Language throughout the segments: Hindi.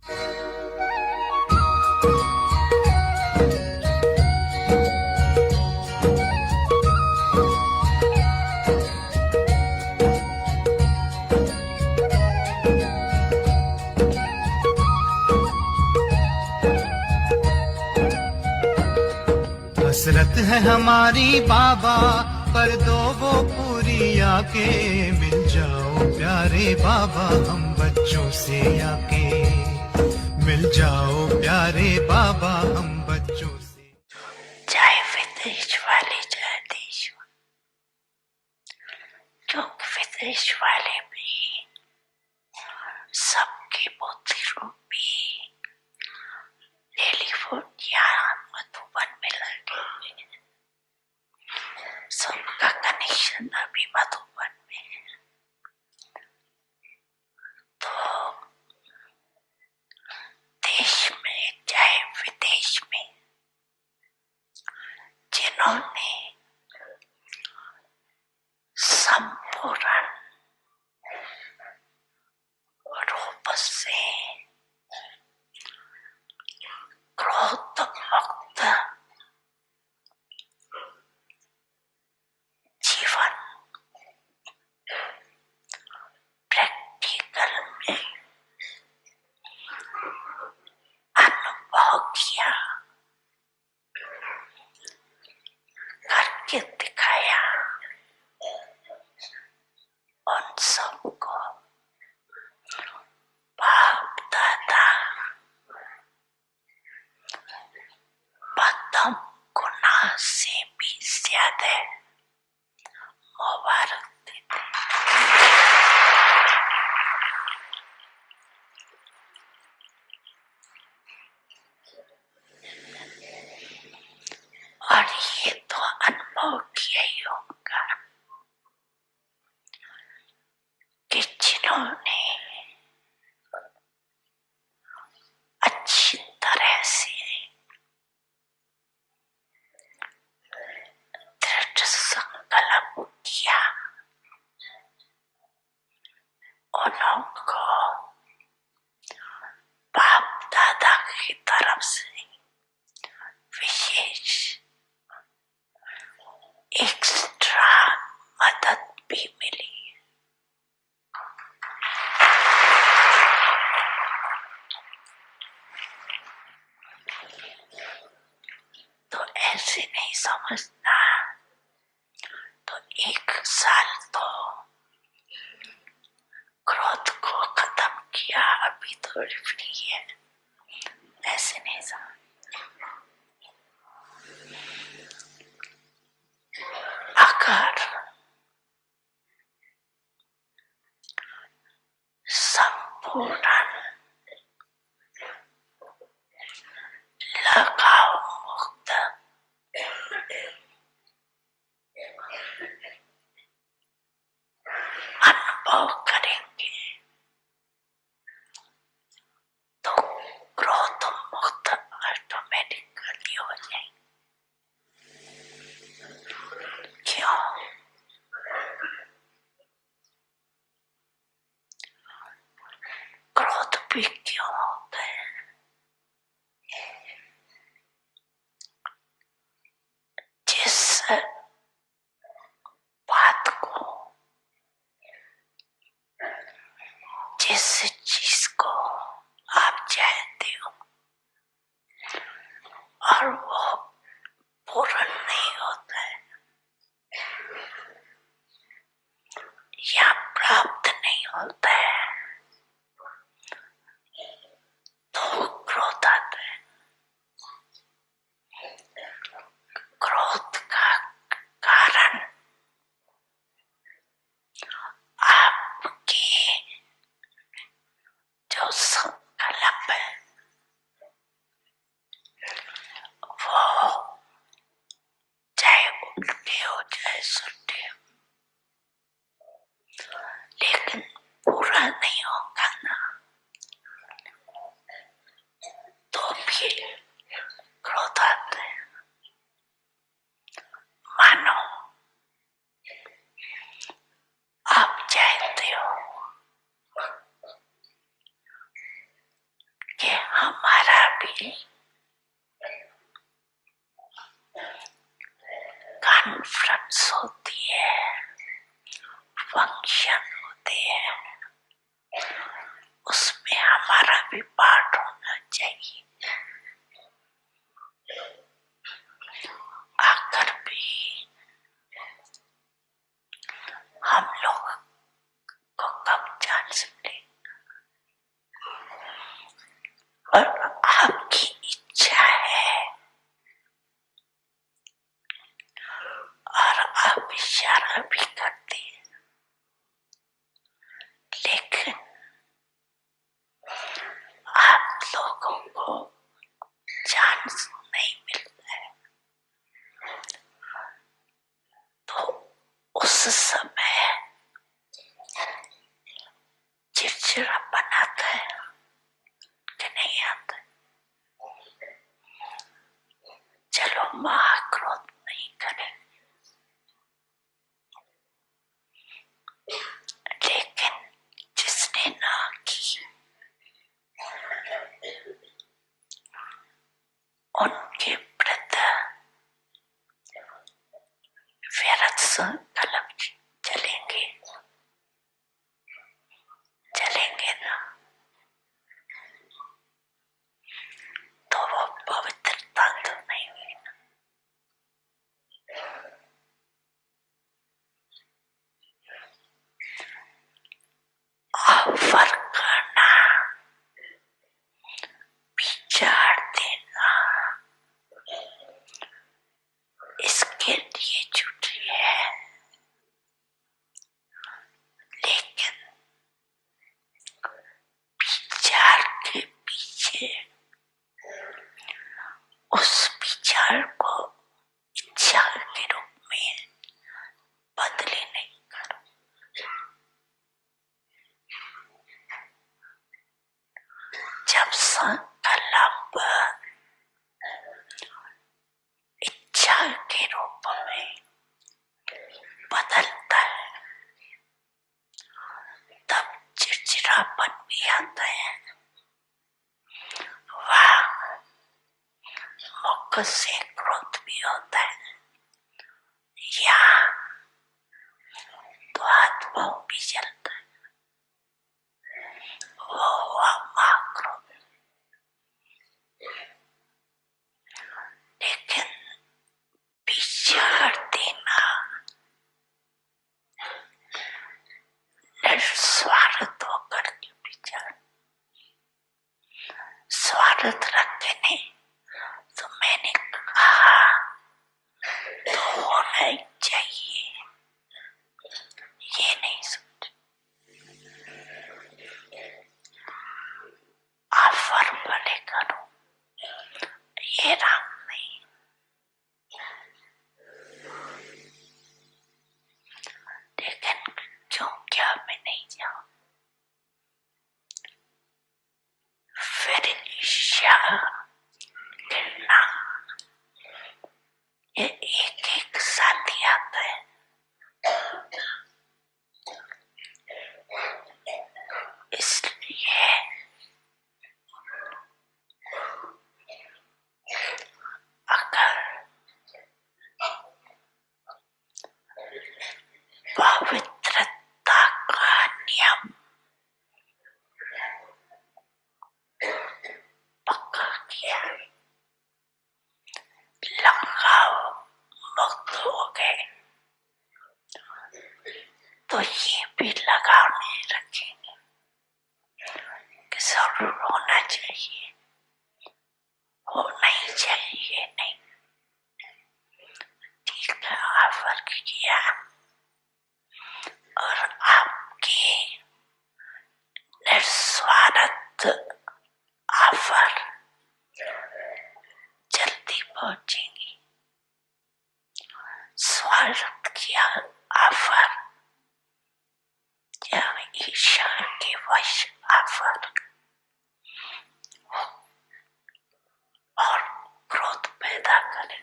हसरत है हमारी बाबा, कर दो वो पूरी आके। मिल जाओ प्यारे बाबा हम बच्चों से आके। मिल जाओ प्यारे बाबा हम बच्चों से। चाहे विदेश वाले चाहे देश, जो विदेश वाले भी सबके बुद्धि रूपी टेलीफोन यहाँ मधुबन में लगे हुए हैं। सबका कनेक्शन अभी मधुबन में है। तो देश में चाहे विदेश में जिन्होंने संपूर्ण रूप से क्रोध मुक्त जीवन प्रैक्टिकल में अनुभव किया, करके दिखाया, उन सबको बाप दादा बदम गुना से भी ज्यादा मुबारक देते। और ये तो अनुभव किया ही होगा कि जिन्होंने अच्छी तरह से दृढ़ संकल्प किया, उनको बाप दादा की तरफ से विशेष एक्स्ट्रा मदद भी मिली। तो ऐसे नहीं समझना, तो एक साल तो क्रोध को खत्म किया, अभी तो फ्री है, ऐसे नहीं समझ। अगर संपूर्ण लगाव मुक्त अनुभव करेंगे तो क्रोध मुक्त ऑटोमेटिकली हो जाएंगे। क्यों? क्रोध भी क्यों होता है? जिस बात को, जिस चीज को आप चाहते हो और वो पूर्ण नहीं होता है या प्राप्त नहीं होता है, तो क्रोध आता है। क्रोध का कारण आपके जो संकल्प है वो चाहे उल्टे हो चाहे सुलटे हो, लेकिन पूरा नहीं होगा ना, तो भी क्रोध आता है। मानो आप चाहते हो डांस होती है, फंक्शन होते हैं, उसमें हमारा भी पार्ट होना चाहिए। आकर भी हम लोग को कब चांस मिले, और आपकी इच्छा है और आप इशारा भी करते हैं, लेकिन आप लोगों को चांस नहीं मिलता है। तो उस समय चिड़चिड़ापन आता है कि नहीं आता? चलो महाक्रोध नहीं करें, लेकिन जिसने ना की उनके प्रति व्यर्थ संकल्प चलेंगे ना, तो वो पवित्रता तो नहीं हुई ना। ऑफर करना, विचार देना, इसके लिए छुट्टी है, लेकिन विचार के पीछे उस विचार को इच्छा के रूप में बदले नहीं करो। जब संकल्प इच्छा के रूप में बदलता है, तब चिड़चिड़ापन भी आता है, वह मुख से क्रोध भी होता है, या तो हाथ पांव भी चलता है, वो हुआ महाक्रोध। लेकिन विचार देना, निस्वार्थ होकर के विचार, स्वार्थ रखने, तो मैंने कहा तो होना ही चाहिए, ये नहीं सोच। ऑफर भले करो, ये राम नहीं, लेकिन क्यों क्या मैं नहीं जाऊं? फिर ईर्ष्या गिरना, ये एक एक साथ ही आता है। इसलिए अगर पवित्रता का नियम पक्का किया, लगाव मुक्त हो गए, तो ये भी लगाव नहीं रखेंगे कि जरूर होना चाहिए, होना ही चाहिए। नहीं, ठीक है, ऑफर किया और आपके निस्वार्थ ऑफर जल्दी पहुंचेंगी। स्वार्थ किया ऑफर या ईर्ष्या के वश ऑफर और क्रोध पैदा करे,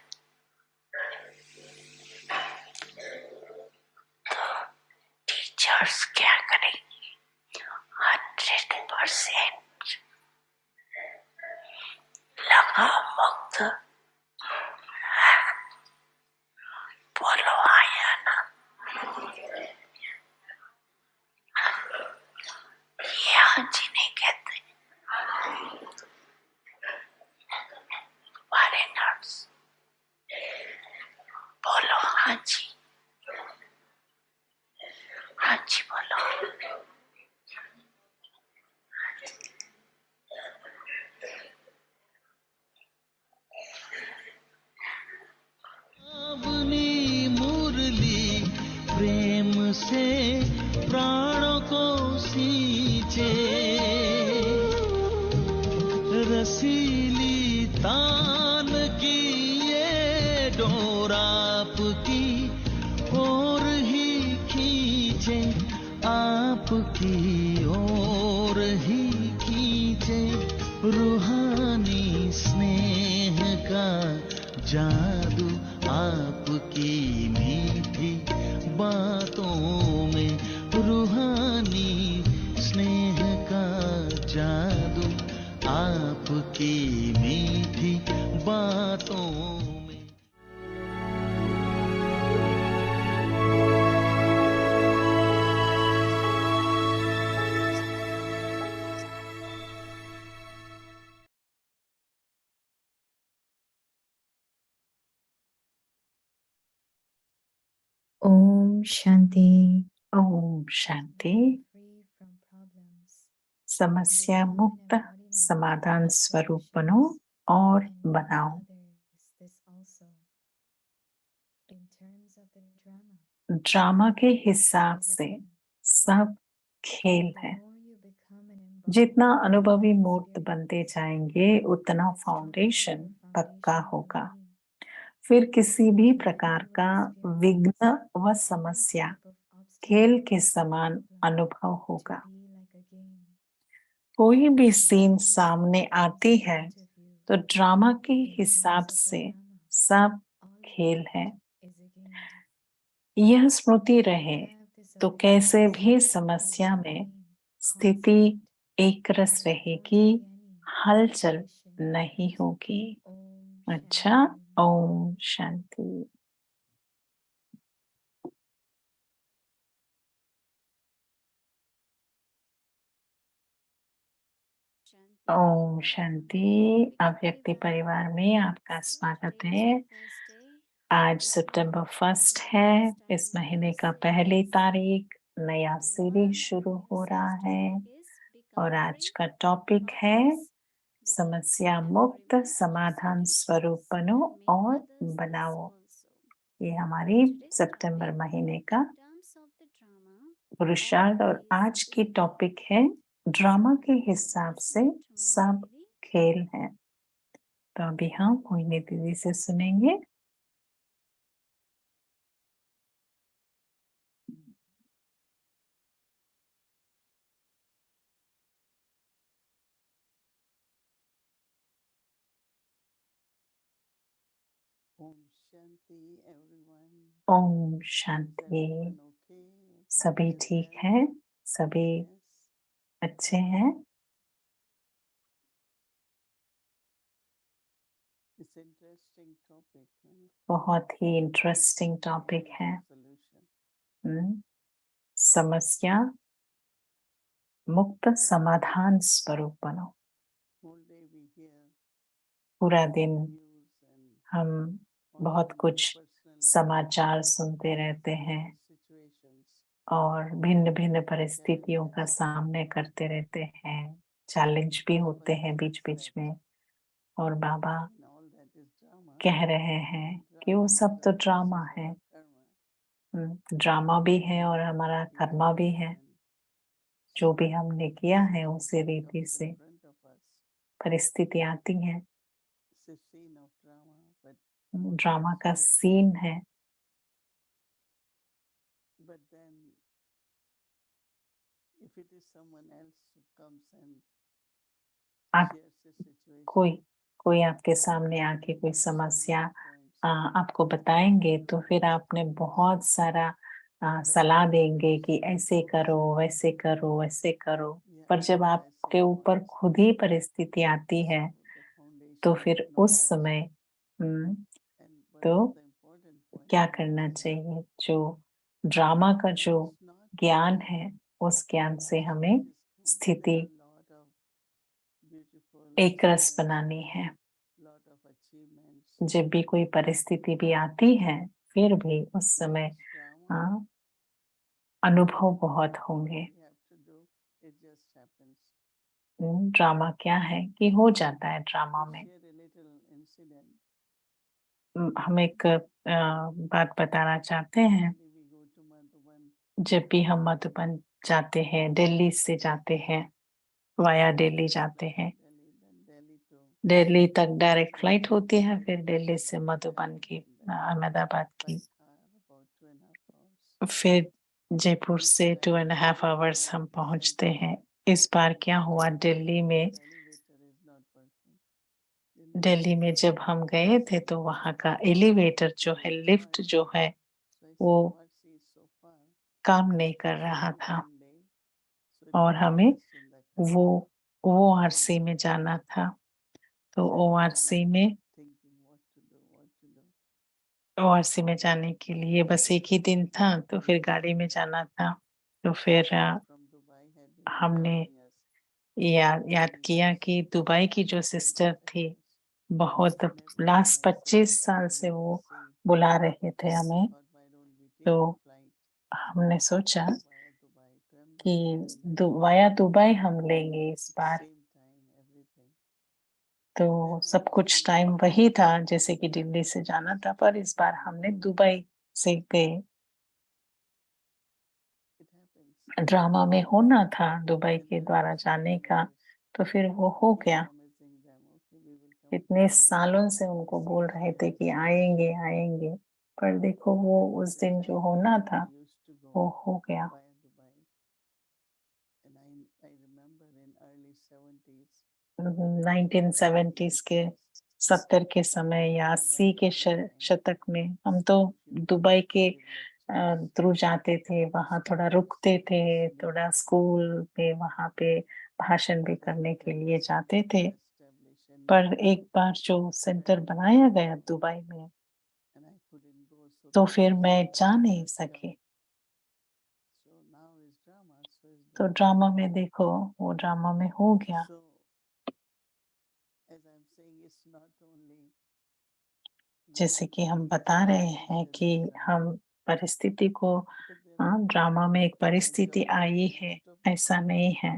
तो टीचर्स क्या करेंगे? 100% लगाव मुक्त बोलो आया को सींचे, रसीली तान की ये डोर आपकी ओर ही खींचे, आपकी ओर ही खींचे। रूहानी स्नेह का जादू आपकी मीठी बातों में, रूहानी स्नेह का जादू आपकी मीठी बातों में। ओम शांति। ओम शांति। समस्या मुक्त समाधान स्वरूप बनो और बनाओ। ड्रामा के हिसाब से सब खेल है। जितना अनुभवी मूर्त बनते जाएंगे उतना फाउंडेशन पक्का होगा। फिर किसी भी प्रकार का विघ्न व समस्या खेल के समान अनुभव होगा। कोई भी सीन सामने आती है तो ड्रामा के हिसाब से सब खेल है। यह स्मृति रहे तो कैसे भी समस्या में स्थिति एक रस रहेगी, हलचल नहीं होगी। अच्छा, ओम शांति। ओम शांति। अव्यक्ति परिवार में आपका स्वागत है। आज सितंबर 1 है, इस महीने का पहली तारीख। नया सीरीज शुरू हो रहा है और आज का टॉपिक है समस्या मुक्त समाधान स्वरूप बनो और बनाओ। ये हमारी सितंबर महीने का पुरुषार्थ और आज की टॉपिक है ड्रामा के हिसाब से सब खेल है। तो अभी हम मोहिनी दीदी से सुनेंगे। ओम शांति एवरीवन। ओम शांति। सभी ठीक है, सभी अच्छे हैं। बहुत ही इंटरेस्टिंग टॉपिक है। समस्या मुक्त समाधान स्वरूप बनो। पूरा दिन हम बहुत कुछ समाचार सुनते रहते हैं और भिन्न भिन्न परिस्थितियों का सामना करते रहते हैं। चैलेंज भी होते हैं बीच बीच में, और बाबा कह रहे हैं कि वो सब तो ड्रामा है। ड्रामा भी है और हमारा कर्मा भी है। जो भी हमने किया है उसी रीति से परिस्थिति आती है। ड्रामा का सीन है। आप कोई आपके सामने आके कोई समस्या आपको बताएंगे तो फिर आपने बहुत सारा सलाह देंगे कि ऐसे करो, वैसे करो, वैसे करो। पर जब आपके ऊपर खुद ही परिस्थिति आती है तो फिर उस समय तो क्या करना चाहिए? जो ड्रामा का जो ज्ञान है उस ज्ञान से हमें स्थिति एक रस बनानी है। जब भी कोई परिस्थिति भी आती है फिर भी उस समय अनुभव बहुत होंगे। ड्रामा क्या है कि हो जाता है ड्रामा में। हम एक बात बताना चाहते हैं। जब भी हम मधुबन जाते हैं, दिल्ली से जाते हैं, वाया दिल्ली जाते हैं। दिल्ली तक डायरेक्ट फ्लाइट होती है, फिर दिल्ली से मधुबन की, अहमदाबाद की, फिर जयपुर से 2.5 आवर्स हम पहुंचते हैं। इस बार क्या हुआ, दिल्ली में जब हम गए थे तो वहाँ का एलिवेटर जो है, लिफ्ट जो है, वो काम नहीं कर रहा था और हमें वो ओआरसी में जाना था। तो ओआरसी में जाने के लिए बस एक ही दिन था, तो फिर गाड़ी में जाना था। तो फिर हमने याद किया कि दुबई की जो सिस्टर थी, बहुत लास्ट 25 साल से वो बुला रहे थे हमें। तो हमने सोचा कि वाया दुबई हम लेंगे इस बार। तो सब कुछ टाइम वही था जैसे कि दिल्ली से जाना था, पर इस बार हमने दुबई से गए। ड्रामा में होना था दुबई के द्वारा जाने का, तो फिर वो हो गया। इतने सालों से उनको बोल रहे थे कि आएंगे आएंगे, पर देखो वो उस दिन जो होना था वो हो गया। 1970s के 70 के समय या 80 के शतक में हम तो दुबई के थ्रू जाते थे, वहाँ थोड़ा रुकते थे, थोड़ा स्कूल पे वहाँ पे भाषण भी करने के लिए जाते थे। पर एक बार जो सेंटर बनाया गया दुबई में, तो फिर मैं जा नहीं सकी। तो ड्रामा में देखो, वो ड्रामा में हो गया। जैसे कि हम बता रहे हैं कि हम परिस्थिति को, ड्रामा में एक परिस्थिति आई है, ऐसा नहीं है,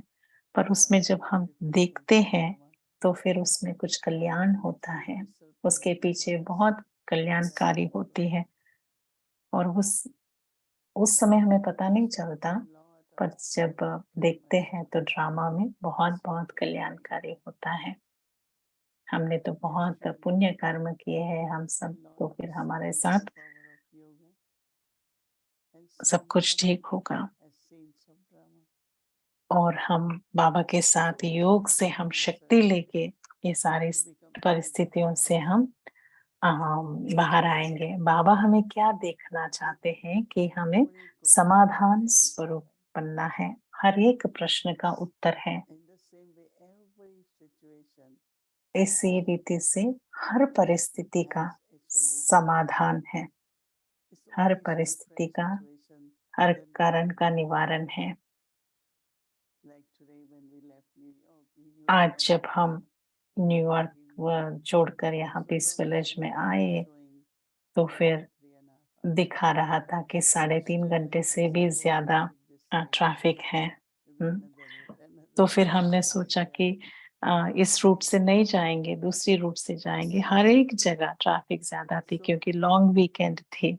पर उसमें जब हम देखते हैं तो फिर उसमें कुछ कल्याण होता है, उसके पीछे बहुत कल्याणकारी होती है और उस समय हमें पता नहीं चलता, पर जब देखते हैं तो ड्रामा में बहुत बहुत कल्याणकारी होता है। हमने तो बहुत पुण्य कर्म किए हैं हम सब, तो फिर हमारे साथ सब कुछ ठीक होगा। और हम बाबा के साथ योग से हम शक्ति लेके ये सारी परिस्थितियों से हम बाहर आएंगे। बाबा हमें क्या देखना चाहते हैं कि हमें समाधान स्वरूप बनना है, हर एक प्रश्न का उत्तर है। इसी रीति से हर परिस्थिति का समाधान है, हर परिस्थिति का, हर कारण का निवारण है। आज जब हम न्यूयॉर्क छोड़कर यहाँ पीस विलेज में आए, तो फिर दिखा रहा था कि 3.5 घंटे से भी ज़्यादा ट्रैफिक है। तो फिर हमने सोचा कि इस रूट से नहीं जाएँगे, दूसरी रूट से जाएँगे। हर एक जगह ट्रैफिक ज़्यादा थी क्योंकि लॉन्ग वीकेंड थी।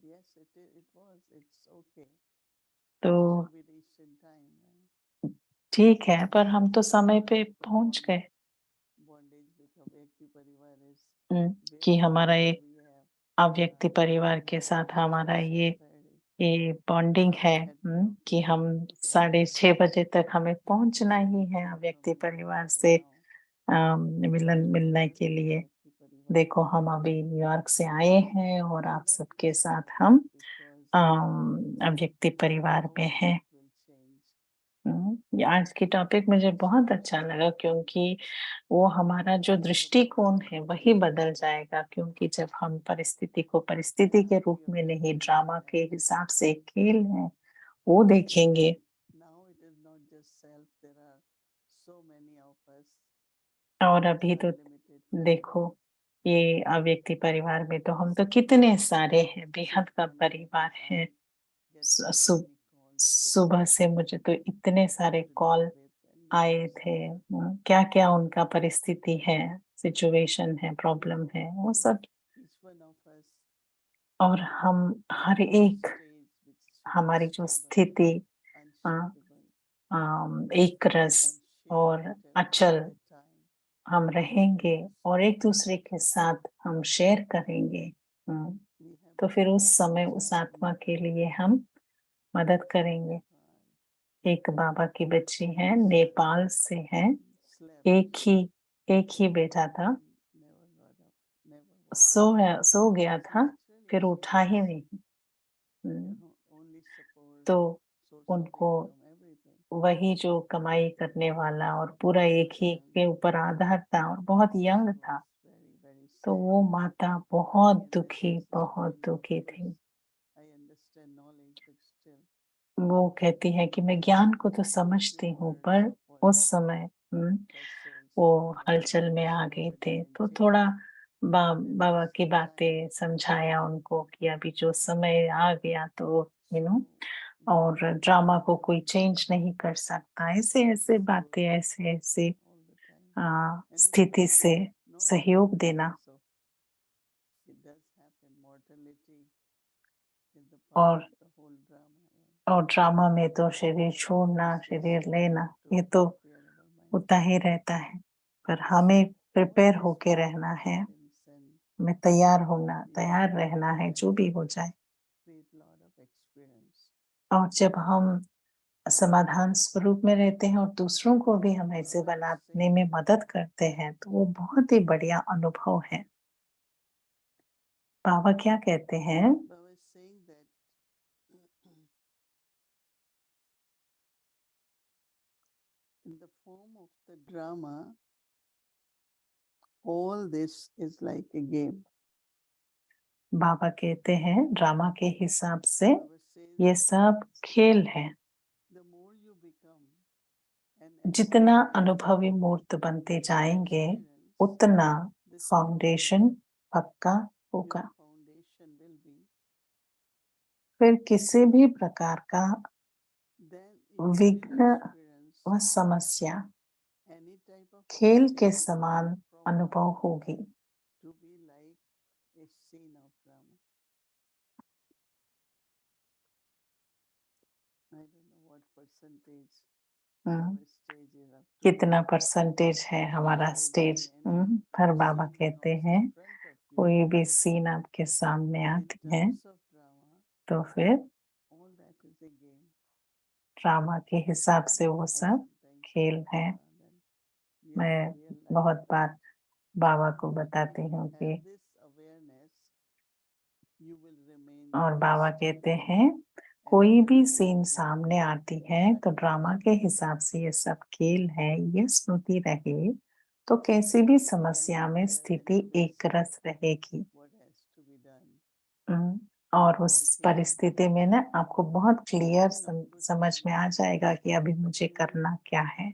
तो ठीक है, पर हम तो समय पे पहुँच गए। कि हमारा ये अव्यक्ति परिवार के साथ हमारा ये बॉन्डिंग है, कि हम 6:30 बजे तक हमें पहुंचना ही है अव्यक्ति परिवार से मिलने के लिए। देखो हम अभी न्यूयॉर्क से आए हैं और आप सबके साथ हम अव्यक्ति परिवार में हैं। ये आज की टॉपिक मुझे बहुत अच्छा लगा क्योंकि वो हमारा जो दृष्टिकोण है वही बदल जाएगा, क्योंकि जब हम परिस्थिति को परिस्थिति के रूप में नहीं, ड्रामा के हिसाब से खेल है वो देखेंगे। और अभी तो देखो ये अव्यक्ति परिवार में तो हम तो कितने सारे हैं, बेहद का परिवार है। सुबह से मुझे तो इतने सारे कॉल आए थे, क्या-क्या उनका परिस्थिति है, सिचुएशन है, प्रॉब्लम है, वो सब। और हम हर एक, हमारी जो स्थिति एक रस और अचल हम रहेंगे और एक दूसरे के साथ हम शेयर करेंगे। तो फिर उस समय उस आत्मा के लिए हम मदद करेंगे। एक बाबा की बच्ची है, नेपाल से है, एक ही बेटा था, सो गया था, फिर उठा ही नहीं। तो उनको वही जो कमाई करने वाला और पूरा एक ही के ऊपर आधार था और बहुत यंग था, तो वो माता बहुत दुखी थी। वो कहती है कि मैं ज्ञान को तो समझती हूँ, पर उस समय वो हलचल में आ गए थे, तो थोड़ा बाबा की बातें समझाया उनको कि अभी जो समय आ गया तो और ड्रामा को कोई चेंज नहीं कर सकता। ऐसे बातें, ऐसे स्थिति से सहयोग देना और ड्रामा में तो शरीर छोड़ना, शरीर लेना, ये तो होता ही रहता है। पर हमें प्रिपेयर होके रहना है, हमें तैयार रहना है जो भी हो जाए। और जब हम समाधान स्वरूप में रहते हैं और दूसरों को भी हम ऐसे बनाने में मदद करते हैं, तो वो बहुत ही बढ़िया अनुभव है। बाबा क्या कहते हैं? In the form of the drama, all this is like a game. बाबा कहते हैं ड्रामा के हिसाब से ये सब खेल है। जितना अनुभवी मूर्त बनते जाएंगे, उतना फाउंडेशन पक्का होगा। फिर किसी भी प्रकार का विघ्न व समस्या खेल के समान अनुभव होगी। कितना परसेंटेज है हमारा स्टेज? पर बाबा कहते हैं कोई भी सीन आपके सामने आती है तो फिर ड्रामा के हिसाब से वो सब खेल है। मैं बहुत बार बाबा को बताती हूँ कि और बाबा कहते हैं कोई भी सीन सामने आती है तो ड्रामा के हिसाब से ये सब खेल है, ये स्मृति रहे तो कैसी भी समस्या में स्थिति एक रस रहेगी। और उस परिस्थिति में ना आपको बहुत क्लियर समझ में आ जाएगा कि अभी मुझे करना क्या है।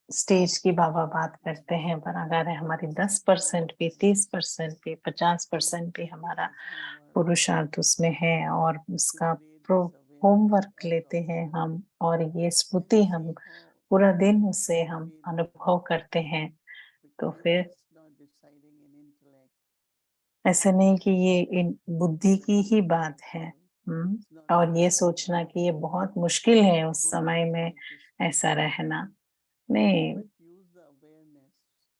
स्टेज की बाबा बात करते हैं, पर अगर हमारी 10% भी, 30% भी, 50% भी हमारा पुरुषार्थ उसमें है और उसका होमवर्क लेते हैं हम और ये स्मृति हम पूरा दिन उससे हम अनुभव करते हैं, तो फिर ऐसा नहीं कि ये इन बुद्धि की ही बात है। और ये सोचना कि ये बहुत मुश्किल है उस समय में ऐसा रहना, नहीं,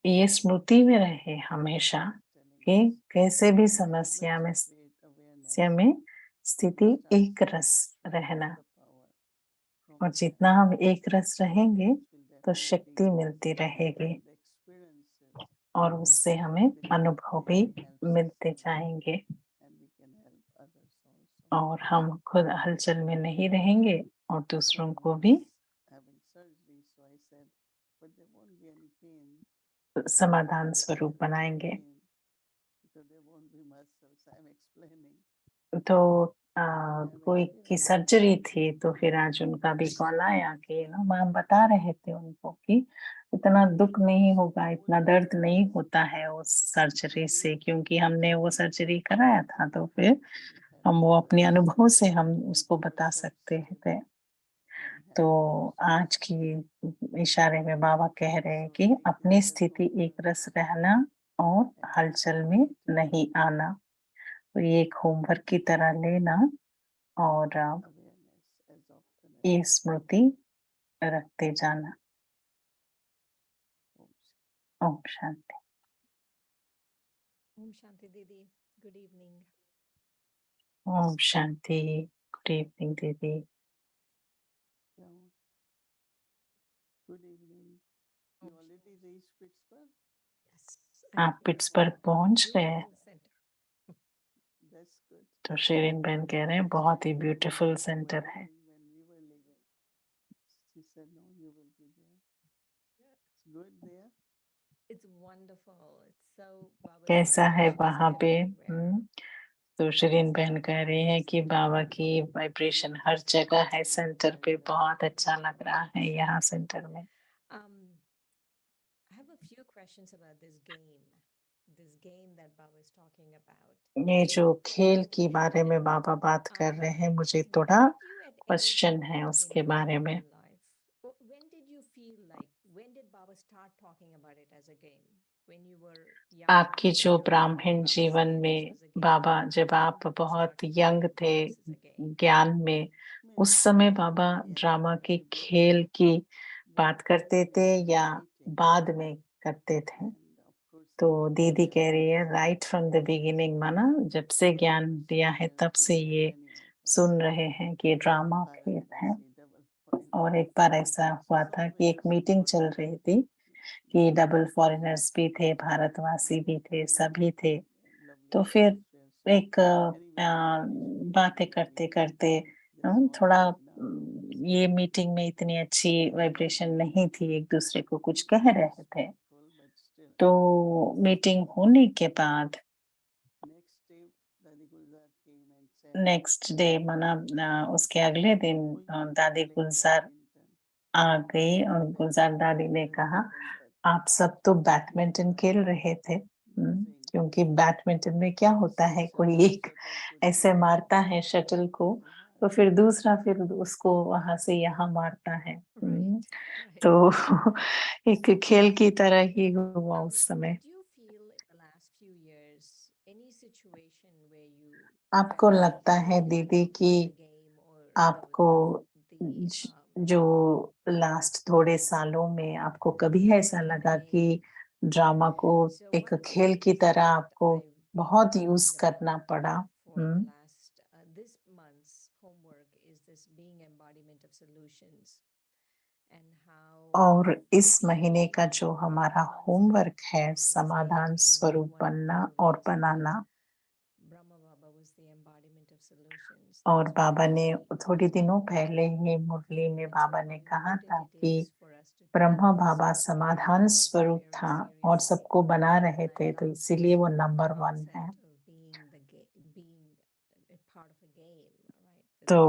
ये स्मृति में रहे हमेशा कि कैसे भी समस्या में स्थिति एक रस रहना। और जितना हम एक रस रहेंगे तो शक्ति मिलती रहेगी और उससे हमें अनुभव भी मिलते जाएंगे और हम खुद हलचल में नहीं रहेंगे और दूसरों को भी समाधान स्वरूप बनाएंगे। तो कोई की सर्जरी थी तो फिर आज उनका भी कॉल आया कि मैम बता रहे थे उनको कि इतना दुख नहीं होगा, इतना दर्द नहीं होता है उस सर्जरी से, क्योंकि हमने वो सर्जरी कराया था, तो फिर हम वो अपने अनुभव से हम उसको बता सकते थे। तो आज की इशारे में बाबा कह रहे हैं कि अपनी स्थिति एक रस रहना और हलचल में नहीं आना, तो ये एक होमवर्क की तरह लेना और ये स्मृति रखते जाना। Om Shanti. Om Shanti Didi, good evening. Om Shanti. Good evening दीदी। Yeah. Good evening. You already reached Pittsburgh? Yes. आप पिट्सबर्ग पहुंच गए? Center. That's good. तो शेरिन बहन कह रहे हैं बहुत ही ब्यूटीफुल सेंटर है। When we were leaving, she said, "No, you will be there." It's good there. It's wonderful. It's so Baba's कैसा है vibration is वहाँ पे? everywhere. तो शेरिन बहन कह रही है कि बाबा की वाइब्रेशन हर जगह है सेंटर पे। बहुत अच्छा लग रहा है यहाँ सेंटर में। I have a few questions about this game that Baba is talking about. ये जो खेल के बारे में बाबा बात कर रहे हैं, मुझे थोड़ा Did you at any question point है in उसके your बारे में। own life, when did you feel like, when did Baba start talking about it as a game? When you were young, आपकी when जो you heard ब्राह्मण Baba जीवन say this में was a game, बाबा, जब when आप did you बहुत start यंग feeling थे this is a game? ज्ञान में, उस समय बाबा ड्रामा की खेल की बात करते थे या बाद में करते थे? तो दीदी कह रही है राइट फ्रॉम द बिगिनिंग, माना जब से ज्ञान दिया है तब से ये सुन रहे हैं कि ड्रामा खेल है। और एक बार ऐसा हुआ था कि एक मीटिंग चल रही थी कि डबल फॉरेनर्स भी थे, भारतवासी भी थे, सभी थे। तो फिर एक बातें करते करते थोड़ा ये मीटिंग में इतनी अच्छी वाइब्रेशन नहीं थी, एक दूसरे को कुछ कह रहे थे। तो मीटिंग होने के बाद नेक्स्ट डे माना उसके अगले दिन दादी गुलजार आ गई और गुलजार दादी ने कहा आप सब तो बैडमिंटन खेल रहे थे। क्योंकि बैडमिंटन में क्या होता है, कोई एक ऐसे मारता है शटल को, तो फिर दूसरा फिर उसको वहां से यहाँ मारता है। तो एक खेल की तरह ही हुआ उस समय। Did you feel in the last few years any situation where you आपको felt लगता है that दीदी it कि was a game or आपको the जो लास्ट थोड़े सालों में आपको कभी ऐसा लगा कि ड्रामा को So एक one of the खेल की things तरह that आपको I've been बहुत यूज thinking करना about पड़ा? for the last this month's homework is this being embodiment of solutions and how और इस महीने का जो हमारा होमवर्क है Baba was समाधान saying in स्वरूप one of the बनना और murlis banana, that Brahma Baba was the embodiment of solutions. और That's बाबा what ने he थोड़ी was दिनों talking पहले about. ही मुरली में And so बाबा ने how कहा था important it कि is for us to take Brahma this Baba game समाधान स्वरूप very था और seriously. सबको बना रहे And I थे, तो love इसीलिए वो this नंबर whole 1 है। concept of being a part of a game, right? That तो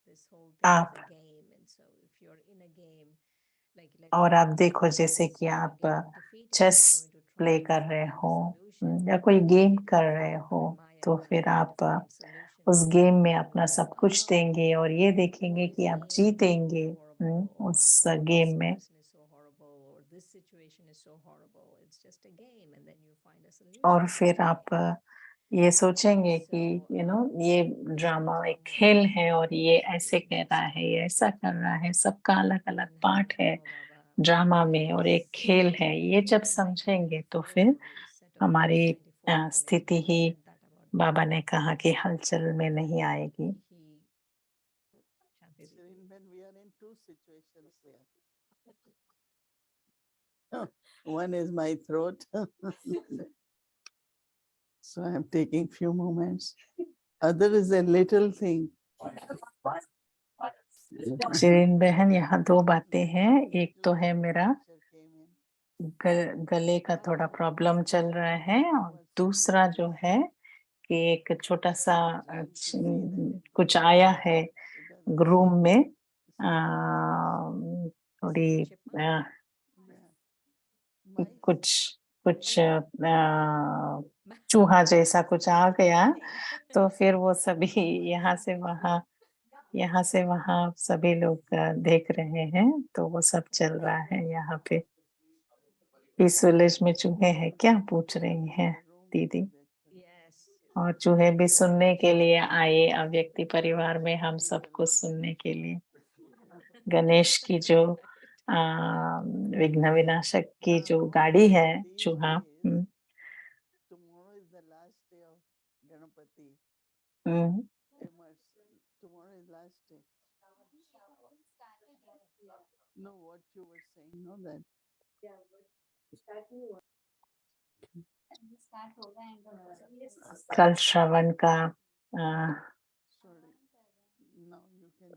this whole thing is आप a game, and so if you're in a game, like let's और say आप if देखो someone जैसे is कि आप getting defeated, chess they're going to try play and कर रहे find a हो solution. या कोई गेम Maybe कर they're रहे following हो, the Maya तो and फिर trying to आप find solutions. उस And गेम then में you अपना say, सब कुछ देंगे और ये the देखेंगे war is कि आप here, जीतेंगे it's horrible, उस or गेम this में। person is so horrible, or this situation is so horrible. It's just a game, and then you find a और solution. फिर आप ये सोचेंगे कि So ये this ड्रामा has एक been खेल one है और very ये ऐसे कह रहा interesting है, ये ऐसा कर रहा है, सबका अलग अलग and how पार्ट है Brahma Baba ड्रामा में और एक खेल said है। ये जब समझेंगे तो फिर 94 or he said, oh, हमारी 94 I think स्थिति Baba he, said that about Baba Brahma ने Baba. कहा कि हलचल में नहीं आएगी। Shanti Didi. When we are in two situations here. One is my throat. So I'm taking few moments. Other is a little thing. Shirin बहन, यहाँ 2 बातें हैं। एक तो है मेरा गले का थोड़ा प्रॉब्लम चल रहा है और दूसरा जो है कि एक छोटा सा कुछ आया है रूम में, थोड़ी कुछ कुछ चूहा जैसा कुछ आ गया, तो फिर वो सभी यहाँ से वहाँ सभी लोग देख रहे हैं, तो वो सब चल रहा है यहाँ पे। इस विलेज में चूहे हैं क्या, पूछ रही हैं दीदी। Yes. और चूहे भी सुनने के लिए आए अव्यक्ति परिवार में, हम सबको सुनने के लिए। गणेश की जो विघ्न विनाशक की जो All गाड़ी the है days चूहा। is tomorrow is the last day of Ganapati. Hmm, Tomorrow is last day. No, what you were saying, no, that कल श्रवण का sorry. Now you can.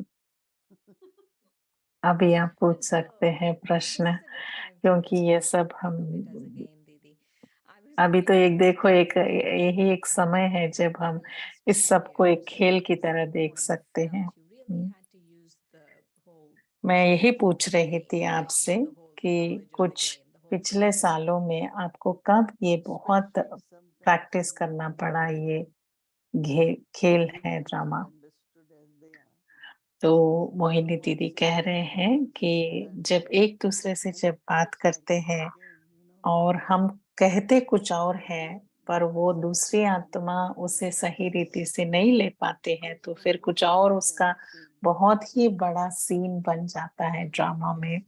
अभी आप पूछ सकते हैं प्रश्न, क्योंकि ये सब हम अभी तो एक देखो, एक यही एक समय है जब हम इस सब को एक खेल की तरह देख सकते हैं। मैं यही पूछ रही थी आपसे कि कुछ पिछले सालों में आपको कब ये बहुत प्रैक्टिस करना पड़ा, ये खेल है ड्रामा। तो मोहिनी दीदी कह रहे हैं कि जब एक दूसरे से जब बात करते हैं और हम कहते कुछ और है, पर वो दूसरी आत्मा उसे सही रीति से नहीं ले पाते हैं, तो फिर कुछ और उसका बहुत ही बड़ा सीन बन जाता है ड्रामा में।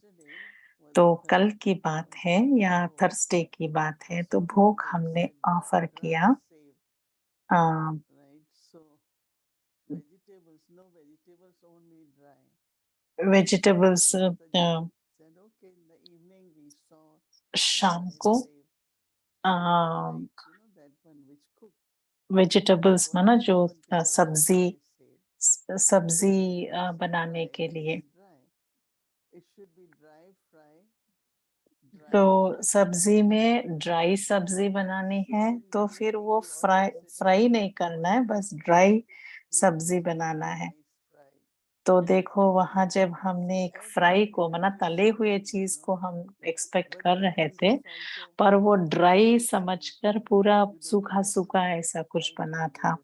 तो कल की बात है या थर्सडे की बात है, तो भोग हमने ऑफर किया वेजिटेबल्स शाम को वेजिटेबल्स माना जो सब्जी बनाने के लिए। तो सब्जी में ड्राई सब्जी बनानी है, तो फिर वो फ्राई नहीं करना है, बस ड्राई सब्जी बनाना है। तो देखो वहां जब हमने एक फ्राई को माना तले हुए चीज को हम एक्सपेक्ट कर रहे थे, पर वो ड्राई समझकर पूरा सूखा सूखा ऐसा कुछ बना था।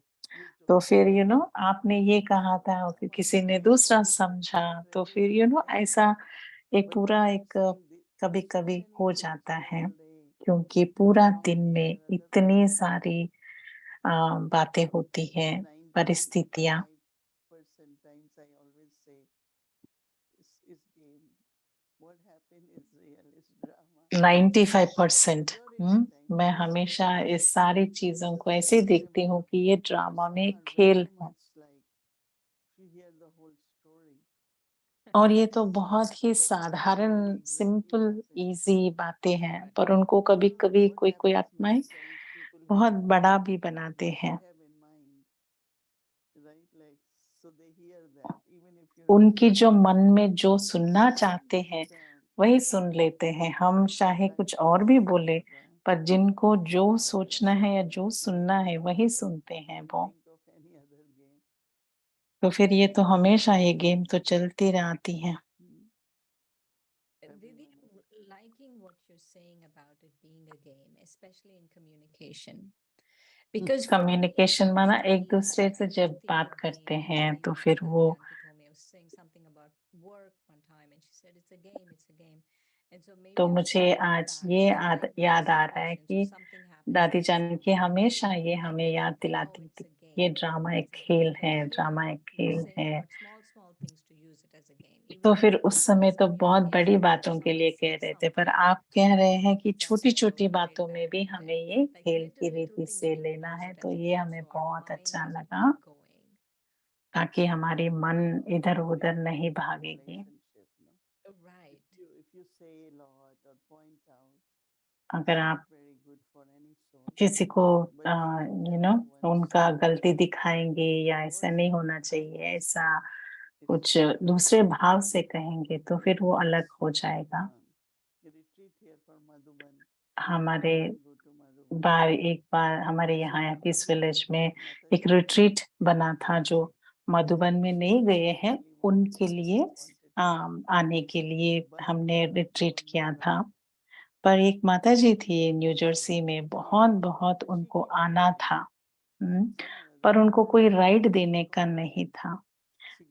तो फिर आपने ये कहा था कि किसी ने दूसरा समझा, तो फिर ऐसा एक पूरा एक कभी कभी हो जाता है, क्योंकि पूरा दिन में इतनी सारी बातें होती हैं, परिस्थितियां। 95% मैं हमेशा इस सारी चीजों को ऐसे देखती हूँ कि ये ड्रामा में एक खेल है। और ये तो बहुत ही साधारण सिंपल इजी बातें हैं, पर उनको कभी कभी कोई कोई आत्माएं बहुत बड़ा भी बनाते हैं। उनकी जो मन में जो सुनना चाहते हैं वही सुन लेते हैं, हम चाहे कुछ और भी बोले, पर जिनको जो सोचना है या जो सुनना है वही सुनते हैं वो। तो फिर ये तो हमेशा ये गेम तो चलती रहती है। Didi, I'm liking what you're saying about it being a game, especially in communication. Because for me, communication माना एक initially, दूसरे से I used जब to think बात of करते game as a हैं game. तो Like फिर वो Janki told me, I was saying something about work one time, and she said it's a game, it's a game. And so तो maybe I was मुझे taking it आज back ये to like that याद आ रहा है situation. So कि something happens दादी in the जान की story, हमेशा ये and हमें then याद you think, oh, दिलाती it's थी, a ये game. ड्रामा एक It's a game. खेल But है, here ड्रामा एक you're खेल saying है। about small things to use it as a game. तो Even if फिर it उस समय तो is बहुत बड़ी communication, बातों के लिए someone कह says रहे थे, पर something आप कह रहे हैं कि that छोटी I छोटी don't बातों write में back भी to हमें them. ये Like खेल की literally two रीति things से we can लेना use है, it तो as a ये game. हमें So our बहुत mind अच्छा doesn't लगा, keep going. ताकि हमारी मन इधर उधर नहीं भागेगी। Right. अगर आप किसी को उनका गलती दिखाएंगे या ऐसा नहीं होना चाहिए, ऐसा कुछ दूसरे भाव से कहेंगे, तो फिर वो अलग हो जाएगा। हमारे एक बार हमारे यहाँ पीस विलेज में एक रिट्रीट बना था, जो मधुबन में नहीं गए हैं उनके लिए आने के लिए हमने रिट्रीट किया था। पर एक माताजी थी न्यू जर्सी में, बहुत बहुत उनको आना था, पर उनको कोई राइड देने का नहीं था।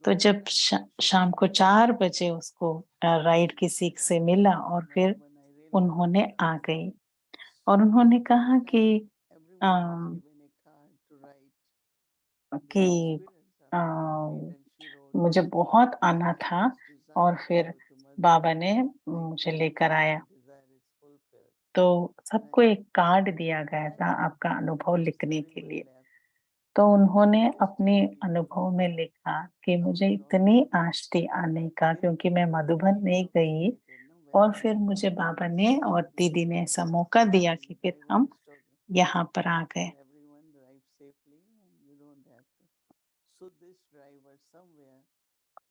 तो जब शाम को 4 बजे उसको राइड किसी से मिला, और फिर उन्होंने आ गई और उन्होंने कहा कि मुझे बहुत आना था, और फिर बाबा ने मुझे लेकर आया। तो सबको एक कार्ड दिया गया था आपका अनुभव लिखने के लिए। तो उन्होंने अपने अनुभव में लिखा कि मुझे इतनी आश थी आने का, क्योंकि मैं मधुबन नहीं गई, और फिर मुझे बाबा ने और दीदी ने ऐसा मौका दिया कि फिर हम यहाँ पर आ गए।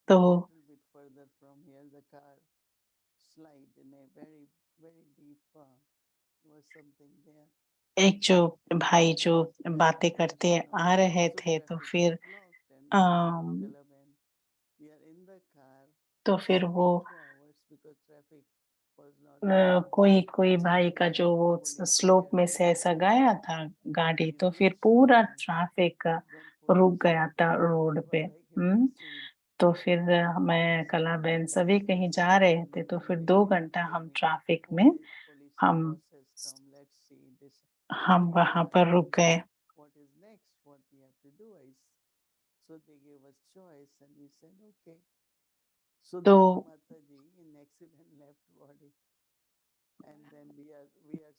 तो एक जो भाई जो बातें करते आ रहे थे, अम, तो फिर वो कोई कोई भाई का जो वो स्लोप में से ऐसा गया था गाड़ी, तो फिर पूरा ट्रैफिक रुक गया था रोड पे। तो फिर मैं कला बहन सभी कहीं जा रहे थे, तो फिर 2 घंटा हम ट्रैफिक में हम हम वहां पर रुक गए। तो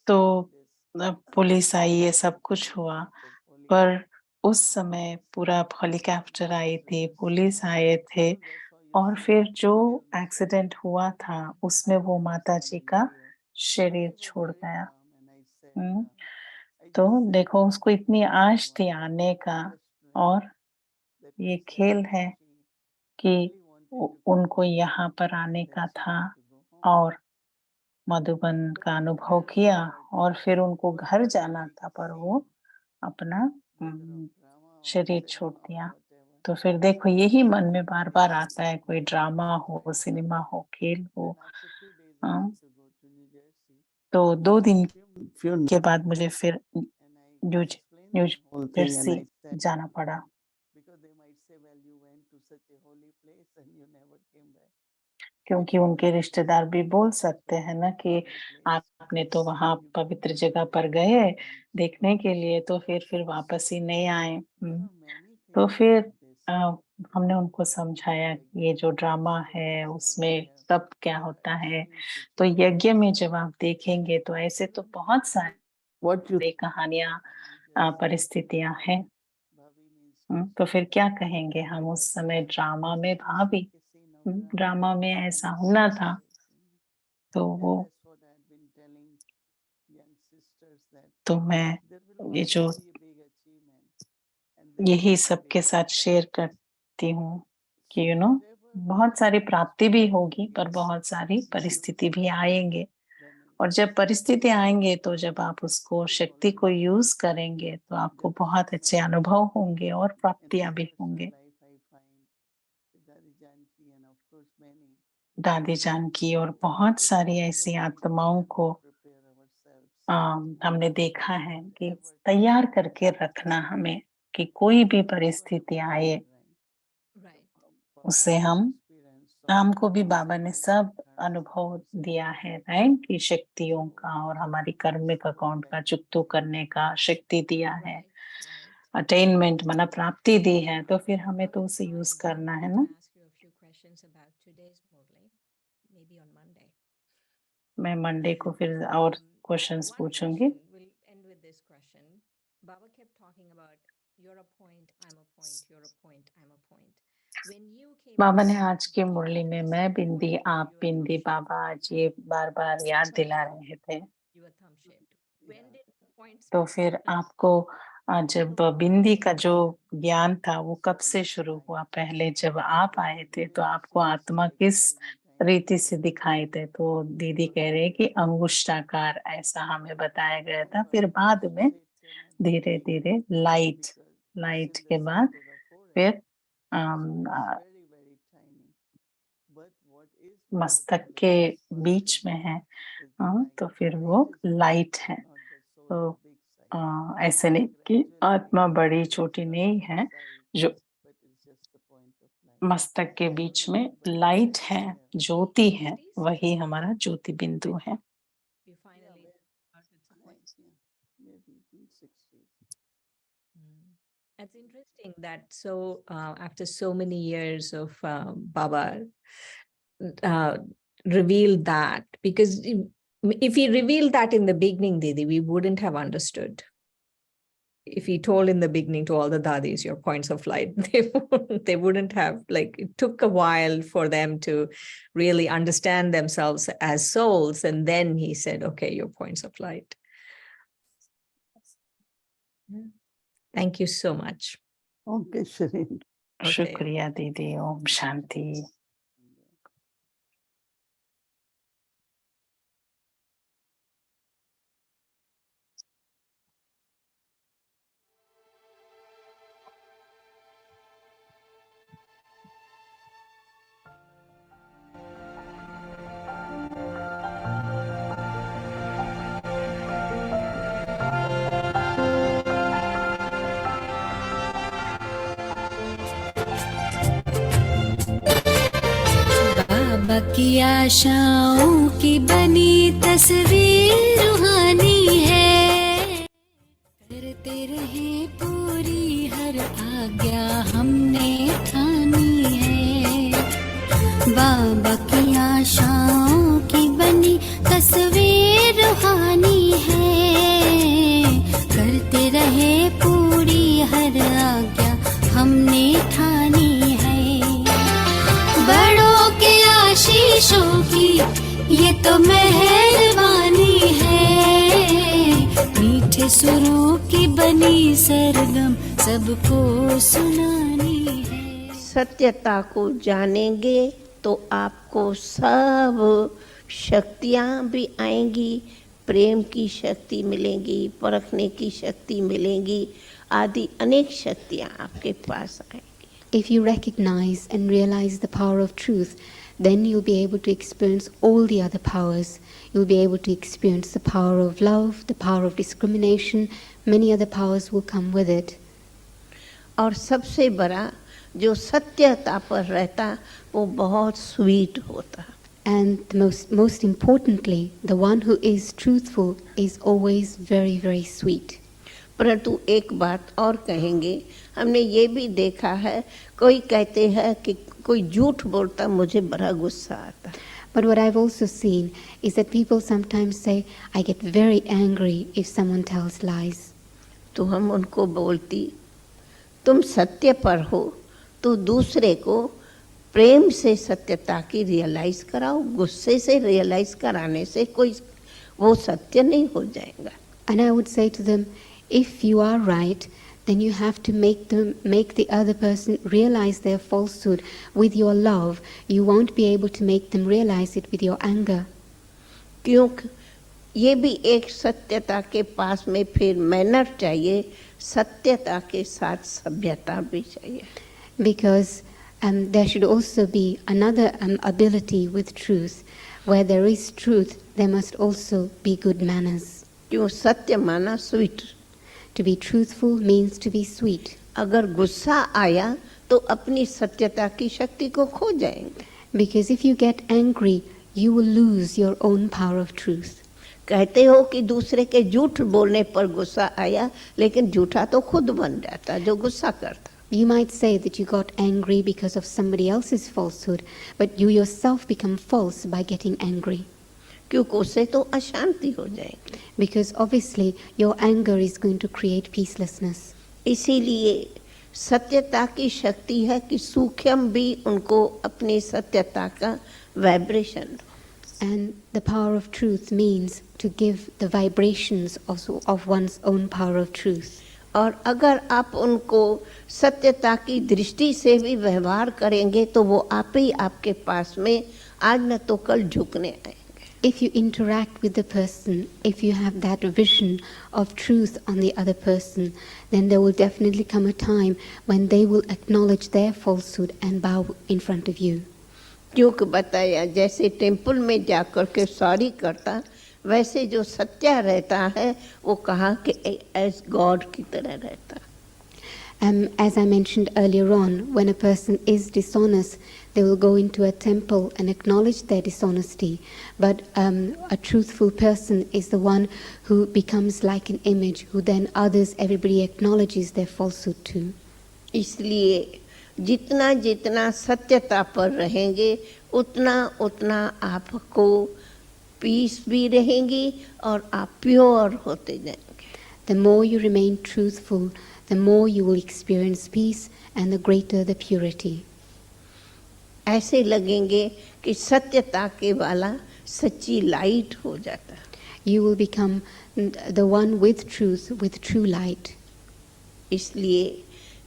तो पुलिस आई, ये सब कुछ हुआ, पर उस समय पूरा हेलीकॉप्टर आई थी, पुलिस आए थे, और फिर जो एक्सीडेंट हुआ था उसमें वो माता जी का शरीर छोड़ गया। तो देखो, उसको इतनी आश थी आने का, और ये खेल है कि उनको यहाँ पर आने का था और मधुबन का अनुभव किया, और फिर उनको घर जाना था, पर वो अपना शरीर छोड़ दिया। तो फिर देखो, यही मन में बार-बार आता है, कोई ड्रामा हो, सिनेमा हो, खेल हो। तो 2 दिन के बाद मुझे फिर न्यू न्यू जर्सी जाना पड़ा। क्योंकि उनके रिश्तेदार भी बोल सकते हैं ना कि आपने तो वहाँ पवित्र जगह पर गए देखने के लिए, तो फिर वापस ही नहीं आए। तो फिर अ, हमने उनको समझाया कि ये जो ड्रामा है उसमें कब क्या होता है। तो यज्ञ में जब आप देखेंगे तो ऐसे तो बहुत सारी कहानियाँ परिस्थितियाँ हैं। तो फिर क्या कहेंगे हम उस समय ड्रामा में भाभी, ड्रामा में ऐसा होना था। तो वो तो मैं ये जो यही सबके साथ शेयर करती हूँ कि बहुत सारी प्राप्ति भी होगी, पर बहुत सारी परिस्थिति भी आएँगे, और जब परिस्थिति आएँगे तो जब आप उसको शक्ति को यूज़ करेंगे तो आपको बहुत अच्छे अनुभव होंगे और प्राप्तियाँ भी होंगे। दादी जान की और बहुत सारी ऐसी आत्माओं को हमने देखा है कि तैयार करके रखना हमें, कि कोई भी परिस्थिति आए, Right. उससे हमको भी बाबा ने सब अनुभव दिया है, राइट? कि शक्तियों का और हमारी कर्मिक अकाउंट का चुकतो करने का शक्ति दिया है, Right. Right. अटेनमेंट माना प्राप्ति दी है, तो फिर हमें तो Bhavik, उसे यूज I करना है wanted to ना। ask you a few questions about today's Murli, maybe on Monday. मैं मंडे को फिर और क्वेश्चंस One पूछूंगी। question, we'll end with this question. Baba kept talking about you're a point, I'm a point, you're a point, I'm a point. When you came Baba into ने this आज के body, मुरली में this मैं point बिंदी, gave आप you a bindi, thumb shape. बाबा आज ये बार बार याद Thumb दिला shape. रहे थे। You were thumb shaped. When did the point तो start फिर happening? आपको जब बिंदी का जो ज्ञान था वो कब से शुरू हुआ? पहले जब आप आए थे तो आपको आत्मा किस रीति से दिखाई दे? तो दीदी कह रहे हैं कि अंगुष्ठाकार ऐसा हमें बताया गया था। फिर बाद में धीरे धीरे लाइट, लाइट के बाद फिर मस्तक के बीच में है, तो फिर वो लाइट है। तो ऐसे नहीं कि आत्मा बड़ी छोटी नहीं है, जो मस्तक के बीच में लाइट है, ज्योति है, 60s? वही हमारा ज्योति बिंदु है। You finally got it's a point. It's interesting that after so many years of Baba, reveal that, because if he revealed that in the beginning, Didi, we wouldn't have understood. If he told in the beginning to all the dadis your points of light, they wouldn't have, like, it took a while for them to really understand themselves as souls. And then he said, okay, your points of light. Thank you so much. Okay, Shireen. Okay. शुक्रिया दीदी. ओम शांति. बाबा की आशाओं की बनी तस्वीर रूहानी है, करते रहे पूरी हर आज्ञा हमने ठानी है। बाबा की आशाओं की बनी तस्वीर रूहानी है, करते रहे पूरी हर आज्ञा हमने ठानी है। बड़ों के आशीषों की ये तो मेहरबानी है, मीठे सुरों की बनी सरगम सबको सुनानी है। सत्यता को जानेंगे तो आपको सब शक्तियाँ भी आएंगी, प्रेम की शक्ति मिलेगी, परखने की शक्ति मिलेगी, आदि अनेक शक्तियाँ आपके पास आएंगी। If you recognize and realize the power of truth, then you'll be able to experience all the other powers. You'll be able to experience the power of love, the power of discrimination, many other powers will come with it. और सबसे बड़ा जो सत्यता पर रहता वो बहुत स्वीट होता। And most importantly, the one who is truthful is always very, very sweet. परंतु एक बात और कहेंगे, हमने ये भी देखा है, कोई कहते हैं कि कोई झूठ बोलता मुझे बड़ा गुस्सा आता। But what I've also seen is that people sometimes say, I get very angry if someone tells lies. तो हम उनको बोलती, तुम सत्य पर हो तो दूसरे को प्रेम से सत्यता की रियलाइज कराओ, गुस्से से रियलाइज कराने से कोई वो सत्य नहीं हो जाएगा। And I would say to them, if you are right, then you have to make the other person realize their falsehood with your love. You won't be able to make them realize it with your anger. क्योंकि ये भी एक सत्यता के पास में फिर मैनर चाहिए, सत्यता के साथ सभ्यता भी चाहिए। Because there should also be another ability with truth. Where there is truth, there must also be good manners. क्यों सत्य माना sweet. To be truthful means to be sweet. अगर गुस्सा आया तो अपनी सत्यता की शक्ति को खो जाएंगे। Because if you get angry, you will lose your own power of truth. कहते हो कि दूसरे के झूठ बोलने पर गुस्सा आया, लेकिन झूठा तो खुद बन जाता जो गुस्सा करता। You might say that you got angry because of somebody else's falsehood, but you yourself become false by getting angry. क्योंकि उससे तो अशांति हो जाएगी। Because obviously your anger is going to create peacelessness. इसीलिए सत्यता की शक्ति है कि सूक्ष्म भी उनको अपनी सत्यता का vibration. And the power of truth means to give the vibrations of one's own power of truth. और अगर आप उनको सत्यता की दृष्टि से भी व्यवहार करेंगे तो वो आप ही आपके पास में आज न तो कल झुकने आएंगे। If you interact with the person, if you have that vision of truth on the other person, then there will definitely come a time when they will acknowledge their falsehood and bow in front of you. क्योंकि बताया जैसे टेम्पल में जाकर के सॉरी करता, वैसे जो सत्य रहता है वो कहा कि एज गॉड की तरह रहता। As I mentioned earlier on, when a person is dishonest, they will go into a temple and acknowledge their dishonesty. But a truthful person is the one who becomes like an image, who then everybody acknowledges their falsehood too. इसलिए जितना जितना सत्यता पर रहेंगे उतना उतना आपको पीस भी रहेंगी और आप प्योर होते जाएंगे. The more you remain truthful, the more you will experience peace and the greater the purity. ऐसे लगेंगे कि सत्यता के वाला सच्ची लाइट हो जाता है. You will become the one with truth, with true light. इसलिए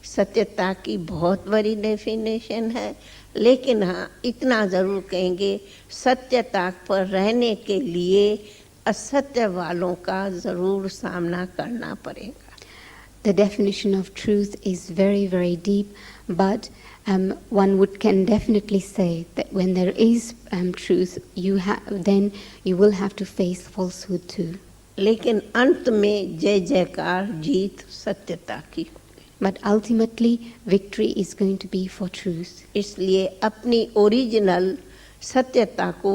सत्यता की बहुत बड़ी डेफिनेशन है, लेकिन हाँ इतना ज़रूर कहेंगे सत्यता पर रहने के लिए असत्य वालों का ज़रूर सामना करना पड़ेगा. The definition of truth is very, very deep, but one can definitely say that when there is truth, then you will have to face falsehood too. लेकिन अंत में जय जयकार जीत सत्यता की. But ultimately, victory is going to be for truth. इसलिए अपनी ओरिजिनल सत्यता को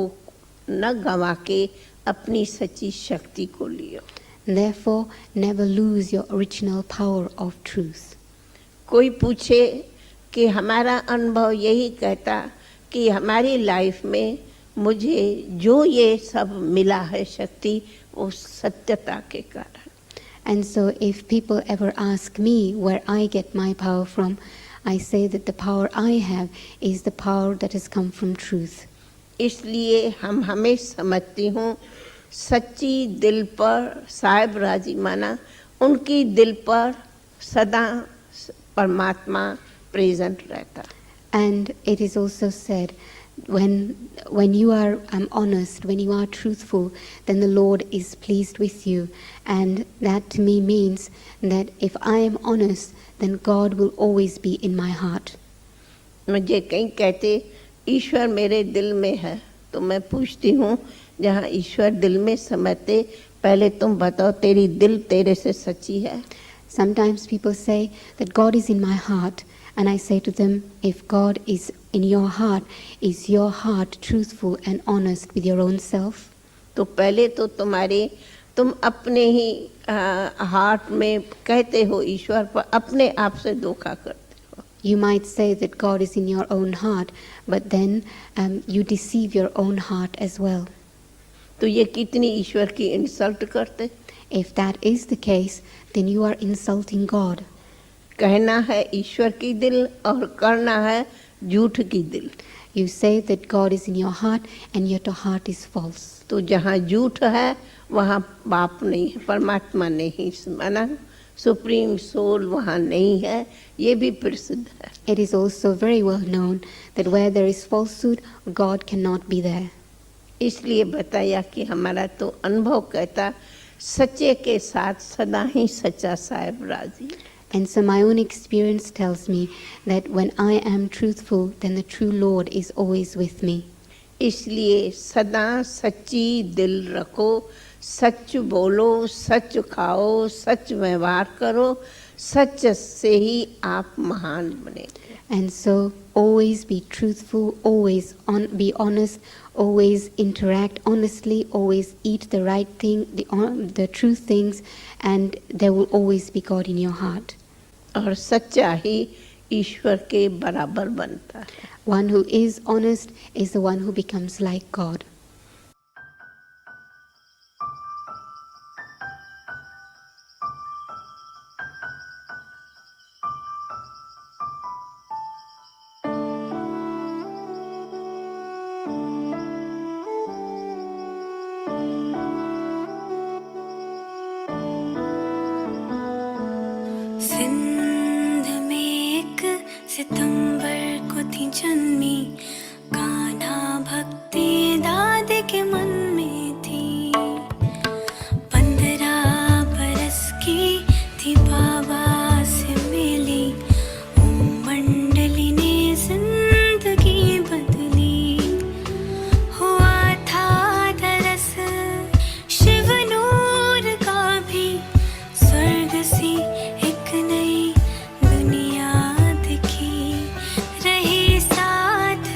न गंवा के अपनी सच्ची शक्ति को लियो. Therefore, never lose your original power of truth. कोई पूछे कि हमारा अनुभव यही कहता कि हमारी लाइफ में मुझे जो ये सब मिला है शक्ति वो सत्यता के कारण. And so if people ever ask me where I get my power from, I say that the power I have is the power that has come from truth. इसलिए हम हमें समझती हूँ सच्ची दिल पर साहिब राजी माना उनकी दिल पर सदा परमात्मा प्रेजेंट रहता. And it is also said, when you are honest, when you are truthful, then the Lord is pleased with you. And that to me means that if I am honest, then God will always be in my heart. मुझे कहीं कहते ईश्वर मेरे दिल में है, तो मैं पूछती हूँ जहाँ ईश्वर दिल में समझते पहले तुम बताओ तेरी दिल तेरे से सच्ची है. Sometimes people say that God is in my heart, and I say to them, if God is in your heart, is your heart truthful and honest with your own self? तो पहले तो तुम अपने ही हार्ट में कहते हो ईश्वर, पर अपने आप से धोखा करते हो. You might say that God is in your own heart, but then you deceive your own heart as well. तो ये कितनी ईश्वर की इंसल्ट करते. If that is the case, then you are insulting God. कहना है ईश्वर की दिल और करना है झूठ की दिल. You say that God is in your heart, and yet your heart is false. तो जहाँ झूठ है वहाँ बाप नहीं है, परमात्मा नहीं माना, सुप्रीम सोल वहाँ नहीं है, ये भी प्रसिद्ध है. It is also very well known that where there is falsehood, God cannot be there. इसलिए बताया कि हमारा तो अनुभव कहता सच्चे के साथ सदा ही सच्चा साहिब राजी. And so my own experience tells me that when I am truthful, then the true Lord is always with me. इसलिए सदा सच्ची दिल रखो, सच बोलो, सच खाओ, सच व्यवहार करो, सच से ही आप महान बनेंगे. And so always be truthful, always be honest, always interact honestly, always eat the right thing, the true things, and there will always be God in your heart. और सच्चा ही ईश्वर के बराबर बनता है. One who is honest is the one who becomes like God. Sindh में एक सितंबर को थी जन्मी, कान्हा भक्ति दादे के मन में थी. 15 बरस की थी बाबा से मिली, मंडली ने जिंदगी बदली. हुआ था दरस शिव नूर का भी, स्वर्ग सी एक नई दुनिया दिखी. रही साथ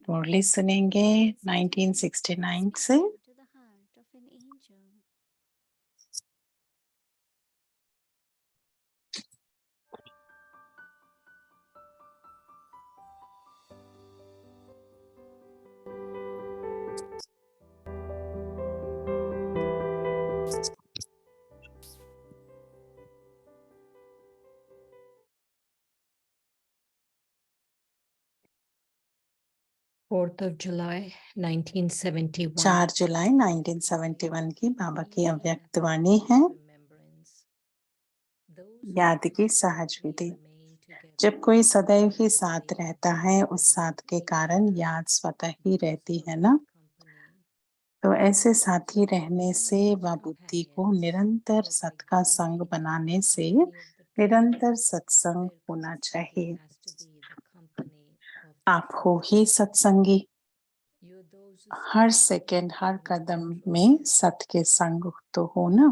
मुरली सुनेंगे 1969 से। To the heart of an angel. 4th of July, 1971. 4 जुलाई 1971 की बाबा की अव्यक्त वाणी है। याद की सहज विधि। जब कोई सदैव ही साथ रहता है, उस साथ के कारण याद स्वतः ही रहती है ना। तो ऐसे साथी रहने से व बुद्धि को निरंतर सत का संग बनाने से निरंतर सत्संग होना चाहिए। आप हो ही सत्संगी। हर सेकंड हर कदम में सत के संग तो हो ना।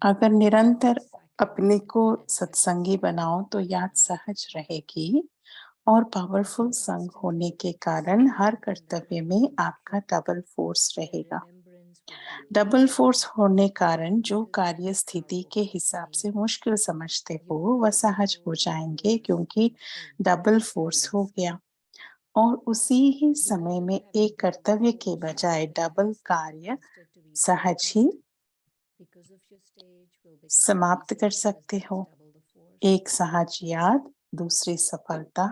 अगर निरंतर अपने को सत्संगी बनाओ तो याद सहज रहेगी और पावरफुल संग होने के कारण हर कर्तव्य में आपका डबल फोर्स रहेगा। डबल फोर्स होने कारण जो कार्य स्थिति के हिसाब से मुश्किल समझते हो वह सहज हो जाएंगे, क्योंकि डबल फोर्स हो गया। और उसी ही समय में एक कर्तव्य के बजाय डबल कार्य सहज ही समाप्त कर सकते हो। एक सहज याद, दूसरी सफलता,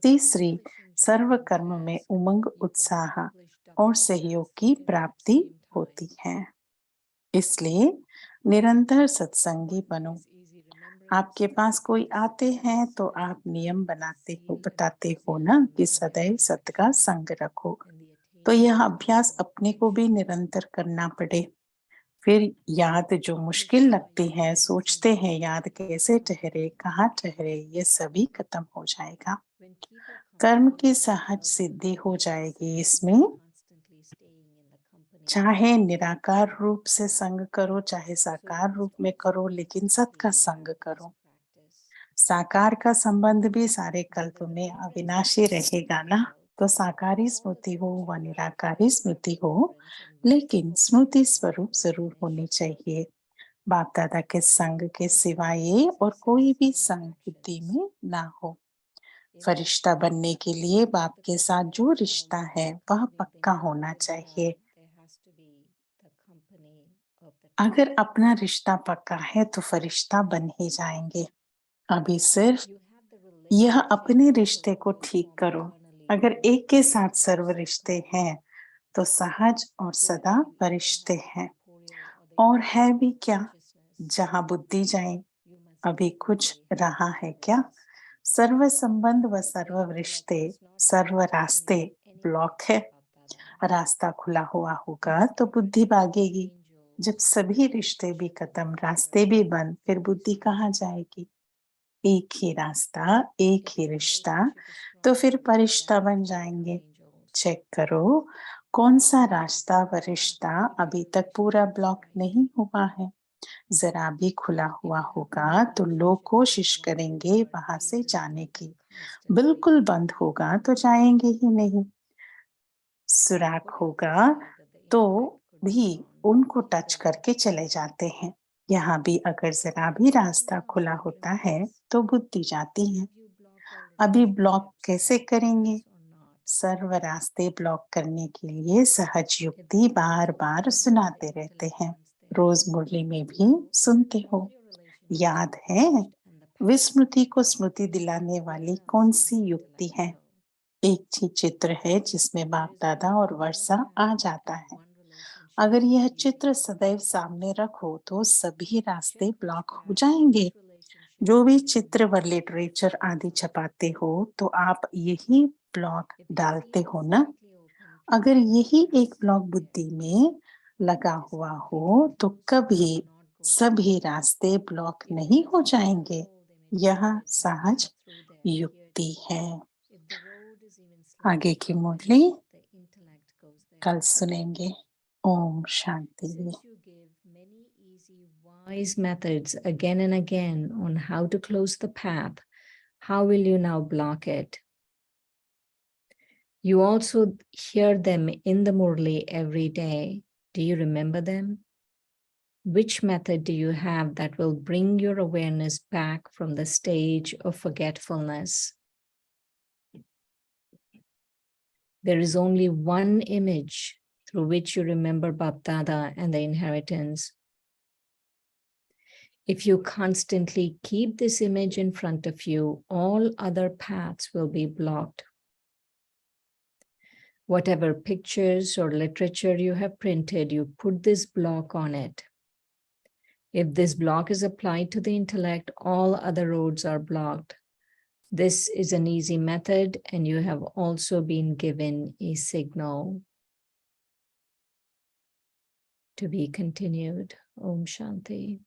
तीसरी सर्व कर्म में उमंग, उत्साह और सहयोग की प्राप्ति होती है। इसलिए निरंतर सत्संगी बनो। आपके पास कोई आते हैं तो आप नियम बताते हो ना कि सदैव सत का संग रखो। तो यह अभ्यास अपने को भी निरंतर करना पड़े। फिर याद जो मुश्किल लगती है, सोचते हैं याद कैसे ठहरे, कहाँ ठहरे, ये सभी खत्म हो जाएगा। कर्म की सहज सिद्धि हो जाएगी। इसमें चाहे निराकार रूप से संग करो, चाहे साकार रूप में करो, लेकिन सत का संग करो। साकार का संबंध भी सारे कल्प में अविनाशी रहेगा ना। तो साकारी स्मृति हो व निराकारी स्मृति हो, लेकिन स्मृति स्वरूप जरूर होनी चाहिए। बाप दादा के संग के सिवाय और कोई भी संग बुद्धि में ना हो। फरिश्ता बनने के लिए बाप के साथ जो रिश्ता है वह पक्का होना चाहिए। अगर अपना रिश्ता पक्का है तो फरिश्ता बन ही जाएंगे। अभी सिर्फ यह अपने रिश्ते को ठीक करो। अगर एक के साथ सर्व रिश्ते हैं तो सहज और सदा फरिश्ते हैं। और है भी क्या, जहां बुद्धि जाए अभी कुछ रहा है क्या। सर्व संबंध व सर्व रिश्ते, सर्व रास्ते ब्लॉक है। रास्ता खुला हुआ होगा तो बुद्धि भागेगी। जब सभी रिश्ते भी खत्म, रास्ते भी बंद, फिर बुद्धि कहाँ जाएगी। एक ही रास्ता, एक ही रिश्ता, तो फिर फरिश्ता बन जाएंगे। चेक करो कौन सा रास्ता व रिश्ता अभी तक पूरा ब्लॉक नहीं हुआ है। जरा भी खुला हुआ होगा तो लोग कोशिश करेंगे वहां से जाने की। बिल्कुल बंद होगा तो जाएंगे ही नहीं। सुराख होगा तो भी उनको टच करके चले जाते हैं। यहाँ भी अगर जरा भी रास्ता खुला होता है तो बुद्धि जाती है। अभी ब्लॉक कैसे करेंगे। सर्व रास्ते ब्लॉक करने के लिए सहज युक्ति बार बार सुनाते रहते हैं। रोज मुरली में भी सुनते हो। याद है विस्मृति को स्मृति दिलाने वाली कौन सी युक्ति है। एक ही चित्र है जिसमें बाप दादा और वर्षा आ जाता है। अगर यह चित्र सदैव सामने रखो तो सभी रास्ते ब्लॉक हो जाएंगे। जो भी चित्र व लिटरेचर आदि छपाते हो तो आप यही ब्लॉक डालते हो ना। अगर यही एक ब्लॉक बुद्धि में लगा हुआ हो तो कभी सभी रास्ते ब्लॉक नहीं हो जाएंगे। यह सहज युक्ति है। आगे की मुरली कल सुनेंगे। Om Shanti. Wise methods again and again on how to close the path, how will you now block it? You also hear them in the Murli every day. Do you remember them? Which method do you have that will bring your awareness back from the stage of forgetfulness? There is only one image through which you remember Bapdada and the inheritance. If you constantly keep this image in front of you, all other paths will be blocked. Whatever pictures or literature you have printed, you put this block on it. If this block is applied to the intellect, all other roads are blocked. This is an easy method, and you have also been given a signal. To be continued. Om Shanti.